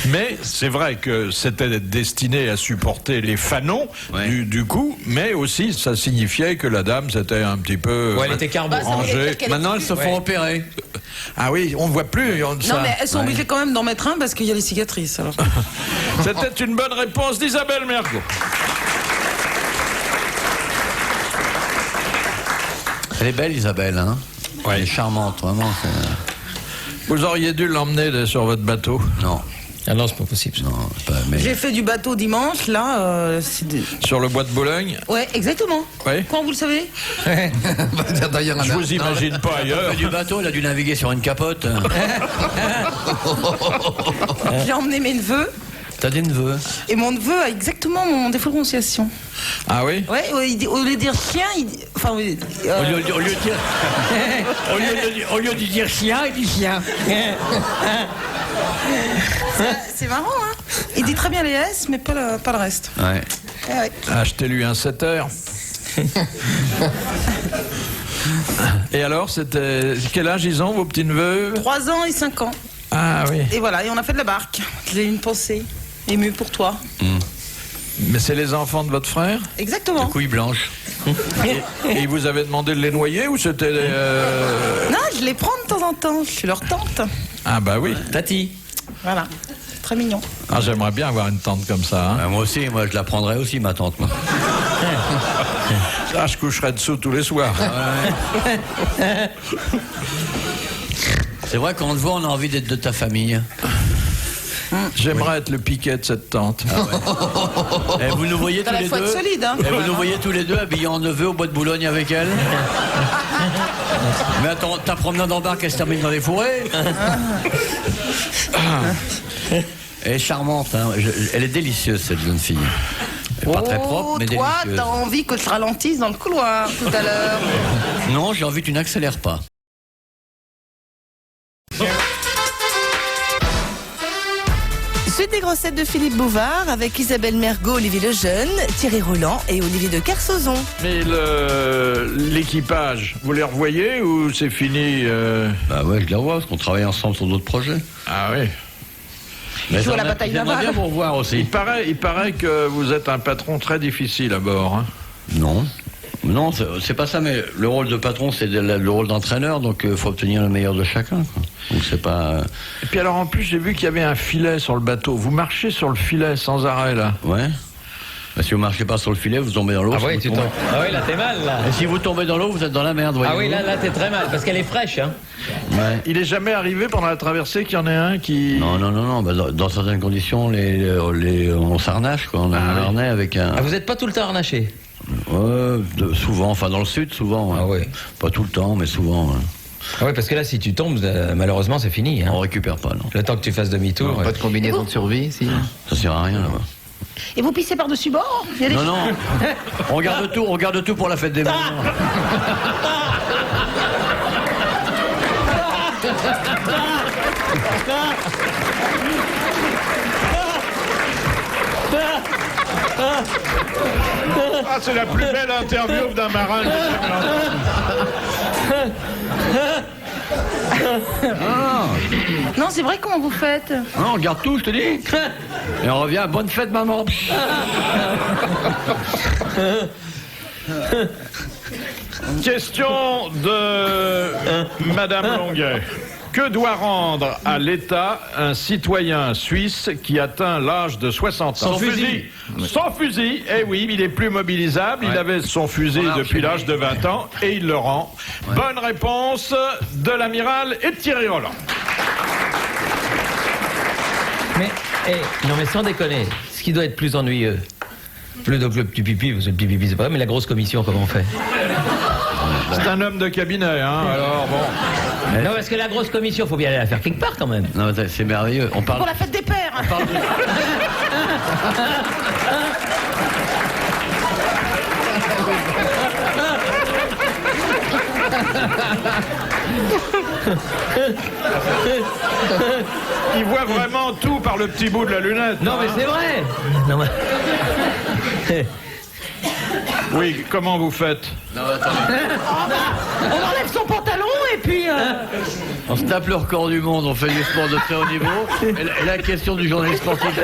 Mais c'est vrai que c'était destiné à supporter les fanons du cou, mais aussi ça signifiait que la dame c'était un petit peu elle était rangée. Maintenant elles se font opérer. Ah oui, on ne voit plus ça. Non mais elles sont obligées quand même d'en mettre un parce qu'il y a les cicatrices. Alors. C'était une bonne réponse d'Isabelle Mergo. Elle est belle, Isabelle, hein? Ouais. Elle est charmante, vraiment. Vous auriez dû l'emmener sur votre bateau. Non. Ah non, c'est pas possible. Non, mais... J'ai fait du bateau dimanche, là. Sur le bois de Boulogne? Ouais, exactement. Ouais. Comment vous le savez? Je vous imagine pas ailleurs. Elle a fait du bateau, elle a dû naviguer sur une capote. J'ai emmené mes neveux. T'as des neveux? Et mon neveu a exactement mon défaut de prononciation. Ah oui? Ouais, au lieu de dire chien, enfin... Au lieu de dire chien, il dit chien. C'est marrant, hein? Il dit très bien les S, mais pas le reste. Ouais. Ouais. Achetez-lui un 7 Et alors, c'était... Quel âge ils ont, vos petits-neveux? 3 ans et 5 ans. Ah oui. Et voilà, et on a fait de la barque. J'ai une pensée émue pour toi. Mais c'est les enfants de votre frère? Exactement. Couille blanche. Et vous avez demandé de les noyer ou c'était... Non, je les prends de temps en temps. Je suis leur tante. Ah bah oui. Tati. Voilà. Très mignon. Ah, j'aimerais bien avoir une tante comme ça. Hein. Moi aussi, je la prendrais aussi, ma tante. Moi. Ah, je coucherais dessous tous les soirs. C'est vrai qu'on te voit, on a envie d'être de ta famille. J'aimerais être le piquet de cette tante. Ah ouais. Et vous nous voyez tous les deux. Solide, hein. Et vous nous voyez tous les deux habillés en neveu au bois de Boulogne avec elle. Mais attends, ta promenade en barque, elle se termine dans les fourrés. Elle est charmante, hein. Elle est délicieuse cette jeune fille. Elle est pas très propre, mais toi, délicieuse. t'as envie que je ralentisse dans le couloir tout à l'heure. Non, j'ai envie que tu n'accélères pas. Suite des grossettes de Philippe Bouvard avec Isabelle Mergo, Olivier Lejeune, Thierry Roland et Olivier de Kersauzon. Mais l'équipage, vous les revoyez ou c'est fini Bah ouais, je les revois, parce qu'on travaille ensemble sur d'autres projets. Ah oui. Mais joue à la bataille navale. bien pour voir aussi. Il paraît que vous êtes un patron très difficile à bord. Hein. Non. Non, c'est pas ça, mais le rôle de patron, c'est le rôle d'entraîneur, donc il faut obtenir le meilleur de chacun. Quoi. Donc c'est pas... Et puis alors en plus, j'ai vu qu'il y avait un filet sur le bateau. Vous marchez sur le filet sans arrêt, là. Ouais. Bah, si vous marchez pas sur le filet, vous tombez dans l'eau. Ah oui, tu tombes. Ah oui, là t'es mal, là. Et si vous tombez dans l'eau, vous êtes dans la merde, voyez-vous. Ah oui, là t'es très mal, parce qu'elle est fraîche, hein. Ouais. Il est jamais arrivé pendant la traversée qu'il y en ait un qui... Non. Bah, dans certaines conditions, on s'harnache, quoi. On a un harnais avec un... Ah, vous êtes pas tout le temps harnaché? Souvent, enfin dans le sud, souvent. Ah ouais. Pas tout le temps, mais souvent. Ouais. Ah oui, parce que là, si tu tombes, malheureusement, c'est fini. Hein. On récupère pas, non. Le temps que tu fasses demi-tour. Pas de combinaison de survie, si. Ça sert à rien, là-bas. Et vous pissez par-dessus bord? Non. On garde tout pour la fête des mamans. Ah, c'est la plus belle interview d'un marin que j'ai jamais entendue. Non, c'est vrai, comment vous faites? Non, on regarde tout, je te dis. Et on revient, bonne fête, maman. Question de Madame Longuet. Que doit rendre à l'État un citoyen suisse qui atteint l'âge de 60 ans? Son fusil. Son fusil, eh oui, il est plus mobilisable. Il avait son fusil depuis l'âge de 20 ans et il le rend. Bonne réponse de l'amiral et de Thierry Roland. Mais, non mais sans déconner, ce qui doit être plus ennuyeux, donc le petit pipi, parce que le petit pipi c'est pas vrai, mais la grosse commission, comment on fait? C'est un homme de cabinet, hein, alors bon. Non, parce que la grosse commission, faut bien aller la faire quelque part quand même. Non, c'est merveilleux. On parle... Pour la fête des pères. On parle de... Il voit vraiment tout par le petit bout de la lunette. Non, mais c'est vrai. Non, mais... Oui, comment vous faites? On enlève son pantalon et puis... On se tape le record du monde, on fait du sport de très haut niveau. Et la question du journaliste sportif,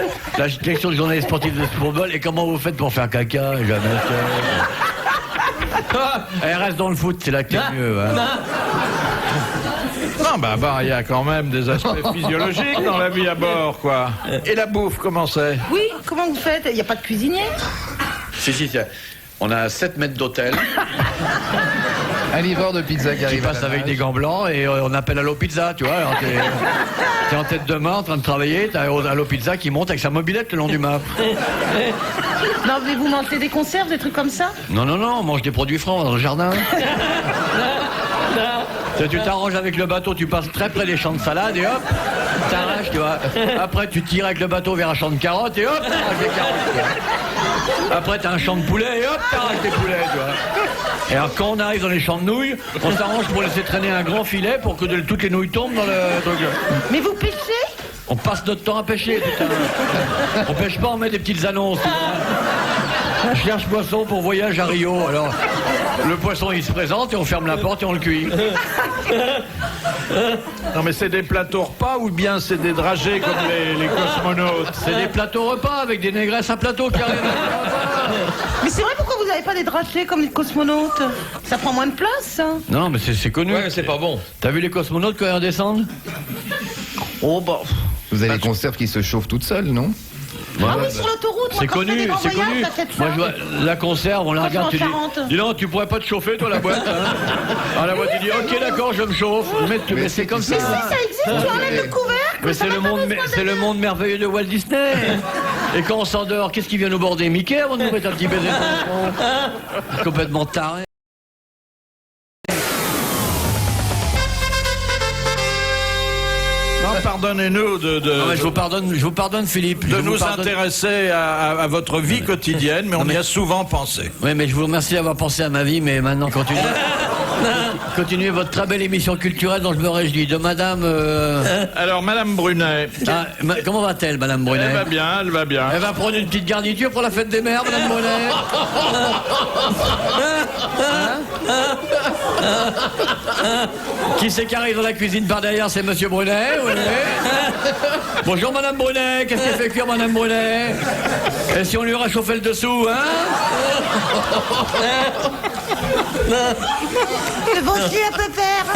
de football, et comment vous faites pour faire caca? Jamais. Elle reste dans le foot, c'est là que c'est mieux. Hein. Non, bah, il y a quand même des aspects physiologiques dans la vie à bord, quoi. Et la bouffe, comment c'est? Oui, comment vous faites? Il n'y a pas de cuisinier? Si, on a 7 mètres d'hôtel. Un livreur de pizza qui arrive. Qui passe avec des gants blancs et on appelle Allo Pizza, tu vois. Alors t'es en tête de main en train de travailler, t'as Allo Pizza qui monte avec sa mobilette le long du mât. Non, mais vous mangez des conserves, des trucs comme ça? Non, on mange des produits francs dans le jardin. Tu t'arranges avec le bateau, tu passes très près des champs de salade et hop, t'arraches, tu vois. Après, tu tires avec le bateau vers un champ de carottes et hop, t'arraches des carottes, tu vois. Après, t'as un champ de poulet et hop, t'arraches des poulets, tu vois. Et alors, quand on arrive dans les champs de nouilles, on s'arrange pour laisser traîner un grand filet pour que toutes les nouilles tombent dans le truc. Mais vous pêchez? On passe notre temps à pêcher, putain. On pêche pas, on met des petites annonces. Je cherche poisson pour voyage à Rio. Alors, le poisson, il se présente et on ferme la porte et on le cuit. Non, mais c'est des plateaux repas ou bien c'est des dragées comme les cosmonautes? C'est des plateaux repas avec des négresses à plateau qui arrivent. Mais c'est vrai, pourquoi vous n'avez pas des dragées comme les cosmonautes? Ça prend moins de place, ça. Non, mais c'est connu. Ouais, mais c'est pas bon. T'as vu les cosmonautes quand ils redescendent? Oh, bah... Vous avez les conserves qui se chauffent toutes seules, non? Ah oui, sur l'autoroute, c'est connu, c'est connu. Moi, je vois la conserve, on la regarde, tu dis non, tu pourrais pas te chauffer, toi, la boîte. Hein. Alors la boîte, tu dis, ok, d'accord, je me chauffe. Mais c'est comme ça. Mais ça existe, tu enlèves le couvercle. Mais c'est le monde merveilleux de Walt Disney. Et quand on s'endort, qu'est-ce qui vient nous border? Mickey avant de nous mettre un petit baiser dans le front. Complètement taré. Pardonnez-nous je vous pardonne, Philippe. De nous intéresser à votre vie quotidienne, mais on y a souvent pensé. Oui, mais je vous remercie d'avoir pensé à ma vie, mais maintenant continuez votre très belle émission culturelle dont je me réjouis. De Madame... Alors, Madame Brunet. Comment va-t-elle, Madame Brunet? Elle va bien, elle va bien. Elle va prendre une petite garniture pour la fête des mères, Madame Brunet. Qui c'est qui arrive dans la cuisine par derrière? C'est Monsieur Brunet, oui. Bonjour Madame Brunet, qu'est-ce qu'elle fait cuire Madame Brunet? Et si on lui réchauffait le dessous, hein? Le bon Dieu un peu père.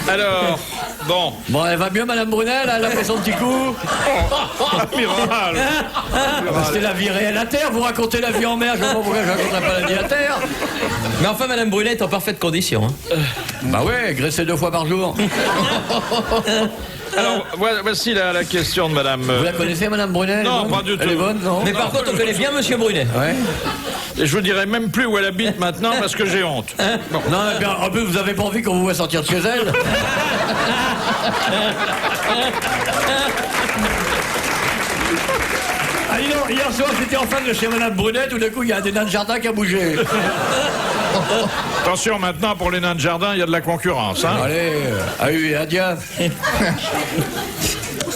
Alors, bon, elle va mieux Madame Brunet, là, elle a fait son petit coup. amiral. C'est la vie réelle à terre, vous racontez la vie en mer, je ne sais pas pourquoi je raconterai pas la vie à terre. Mais enfin, Madame Brunet est en parfaite condition. Hein. Bah ouais, graisser 2 fois par jour. Alors, voici la question de Madame... Vous la connaissez, Madame Brunet? Non, pas du tout. Elle est bonne, non? Mais par contre, on connaît bien Monsieur Brunet. Ouais. Et je vous dirai même plus où elle habite maintenant parce que j'ai honte. Bon. Non, mais en plus, vous avez pas envie qu'on vous voit sortir de chez elle? Ah, dis donc, hier soir, j'étais en face de chez Madame Brunet, tout d'un coup, il y a des nains de jardin qui a bougé. Attention, maintenant, pour les nains de jardin, il y a de la concurrence. Hein. Allez, adieu.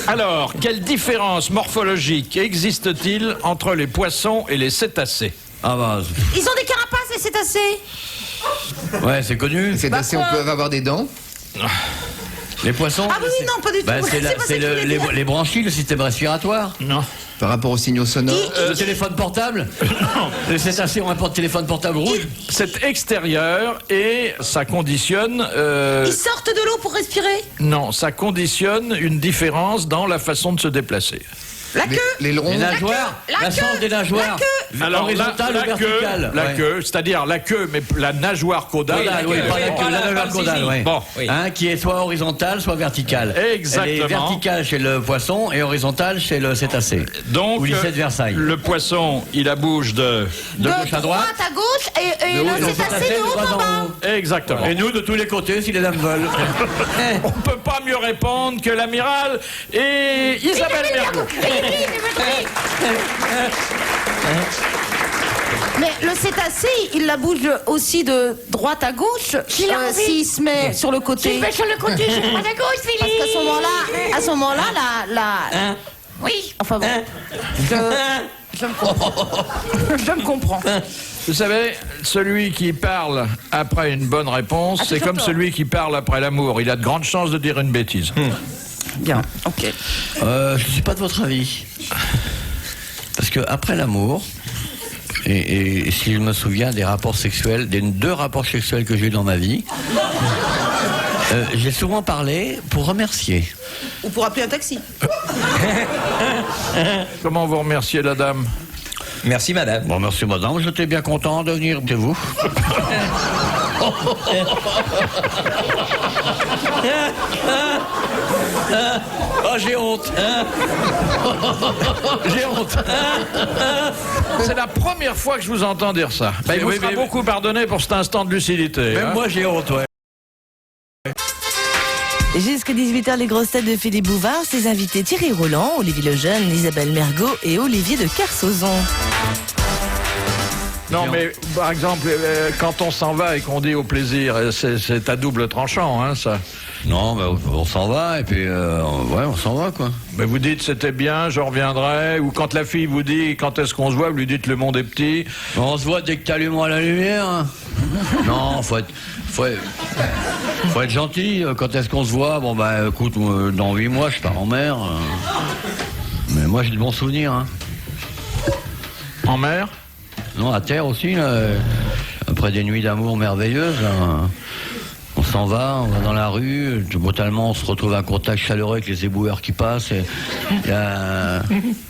Alors, quelle différence morphologique existe-t-il entre les poissons et les cétacés? Ah bah... Ils ont des carapaces, les cétacés. Ouais, c'est connu. Cétacés, on peut avoir des dents. Les poissons. Ah oui, non, pas du tout. Bah, C'est pas ça c'est que je voulais dire. les branchies, le système respiratoire. Non. Par rapport aux signaux sonores. Le téléphone portable. Les cétacés ont un téléphone portable rouge. C'est extérieur et ça conditionne... Ils sortent de l'eau pour respirer. Non, ça conditionne une différence dans la façon de se déplacer. La queue. L'aileron. Les nageoires. La Sens queue. des nageoires. Horizontale ou verticale. La Ouais. queue, c'est-à-dire la queue, mais la nageoire caudale. Caudale, oui, pas la queue, la nageoire caudale, ouais. Bon. Hein, qui est soit horizontale, soit verticale. Exactement. Elle est verticale chez le poisson et horizontale chez le cétacé. Donc, ou lycée de Versailles. le poisson, il a bouge de gauche à droite. à gauche et De haut, le le cétacé de haut droit en bas. haut. Exactement. Et nous, de tous les côtés, si les dames veulent. On peut pas mieux répondre que l'amiral et Isabelle Mergo. Mais le cétacé, il la bouge aussi de droite à gauche S'il a envie. s'il se met sur le côté. Tu vas sur le côté, je droite à gauche, Parce Philippe. qu'à ce moment-là, oui, enfin bon. Je me comprends. Je me comprends. Vous savez, celui qui parle après une bonne réponse, c'est comme celui qui parle après l'amour. Il a de grandes chances de dire une bêtise. Bien, ok. Je ne suis pas de votre avis. Parce que après l'amour, et si je me souviens des rapports sexuels, des 2 rapports sexuels que j'ai eu dans ma vie, j'ai souvent parlé pour remercier. Ou pour appeler un taxi. Comment vous remerciez la dame? Merci madame. Bon, merci madame, j'étais bien content de venir chez vous. Oh, j'ai honte. J'ai honte. C'est la première fois que je vous entends dire ça. Il vous sera beaucoup pardonné pour cet instant de lucidité. Même hein. moi, j'ai honte, ouais. Jusqu'à 18h, les grosses têtes de Philippe Bouvard, ses invités Thierry Roland, Olivier Lejeune, Isabelle Mergo et Olivier de Kersauzon. Non, mais par exemple, quand on s'en va et qu'on dit au plaisir, c'est à double tranchant, hein, ça. Non, mais on s'en va, et puis, ouais, on s'en va, quoi. Mais vous dites c'était bien, je reviendrai, ou quand la fille vous dit quand est-ce qu'on se voit, vous lui dites le monde est petit. On se voit dès que t'allumes la lumière. Hein. Non, faut être gentil. Quand est-ce qu'on se voit? Bon, bah, écoute, dans 8 mois, je pars en mer. Mais moi, j'ai de bons souvenirs, hein. En mer? Non, à terre aussi, là. Après des nuits d'amour merveilleuses, là. On s'en va, on va dans la rue, tout brutalement on se retrouve à un contact chaleureux avec les éboueurs qui passent. Et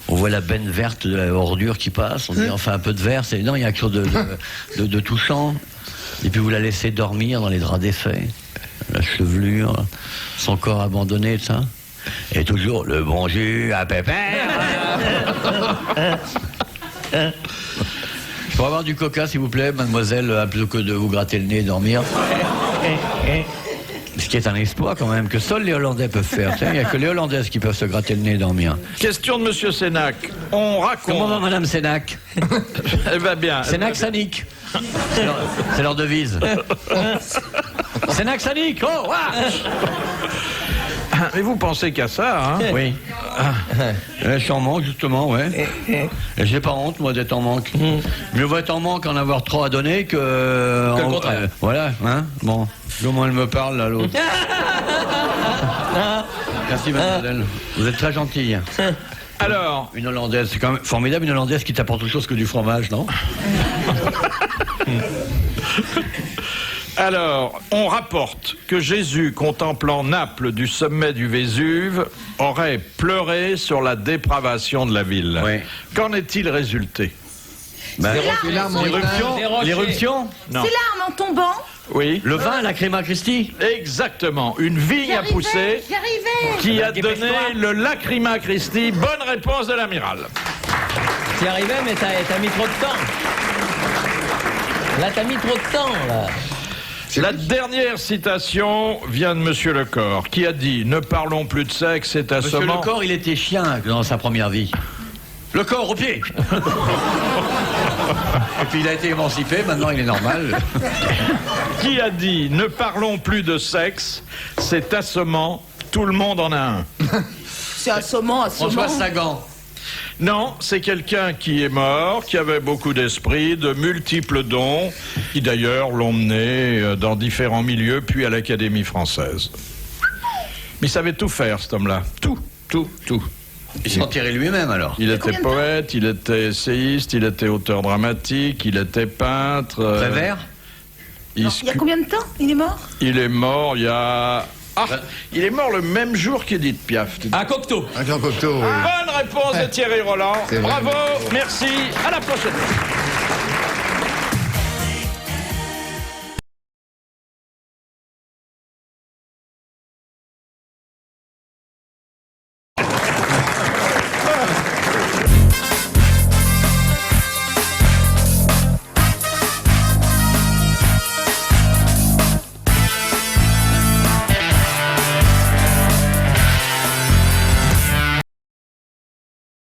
on voit la benne verte de la ordure qui passe, on dit enfin un peu de verre, non, il y a quelque chose de touchant. Et puis vous la laissez dormir dans les draps défaits, la chevelure, son corps abandonné, ça. Et toujours le bon jus à pépère. Je pourrais avoir du coca, s'il vous plaît, mademoiselle, plutôt que de vous gratter le nez et dormir. Ce qui est un exploit quand même, que seuls les Hollandais peuvent faire. Il n'y a que les Hollandaises qui peuvent se gratter le nez et dormir. Question de Monsieur Sénac. On raconte... Comment va Madame Sénac? Elle va bien. Sénac Sanic. C'est leur devise. Sénac Sanic. Oh, ouah. Mais vous pensez qu'à ça, hein? Oui. Je suis en manque, justement, ouais. Et j'ai pas honte, moi, d'être en manque. Mieux vaut être en manque, en avoir trop à donner que le contraire. Voilà, hein. Bon. Comment elle me parle, là, l'autre. Merci, mademoiselle. Vous êtes très gentille. Alors, Une Hollandaise, c'est quand même formidable, une Hollandaise qui t'apporte autre chose que du fromage, non? alors, on rapporte que Jésus, contemplant Naples du sommet du Vésuve, aurait pleuré sur la dépravation de la ville. Oui. Qu'en est-il résulté? L'éruption? Non. C'est l'arme en tombant. Oui. Le vin, la Crema Christi? Exactement. Une vigne a poussé J'y arrivais. qui a donné le Lacrima Christi. Bonne réponse de l'amiral. T'y arrivais, mais t'as mis trop de temps. Là, t'as mis trop de temps, là. La dernière citation vient de Monsieur Lecor, qui a dit « Ne parlons plus de sexe, c'est Monsieur assommant. » Lecor, il était chien dans sa première vie. Le corps au pied. Et puis il a été émancipé, maintenant il est normal. Qui a dit « Ne parlons plus de sexe, c'est assommant, tout le monde en a un. » C'est assommant, assommant. François Sagan. Non, c'est quelqu'un qui est mort, qui avait beaucoup d'esprit, de multiples dons, qui d'ailleurs l'ont mené dans différents milieux, puis à l'Académie française. Mais il savait tout faire, cet homme-là. Tout. Il s'en tirait lui-même, alors. Il était poète, il était essayiste, il était auteur dramatique, il était peintre. Prévert ? Il y a combien de temps il est mort? Il est mort il y a... il est mort le même jour qu'Édith Piaf. Un Cocteau. Bonne réponse de Thierry Roland. Bravo, merci, à la prochaine.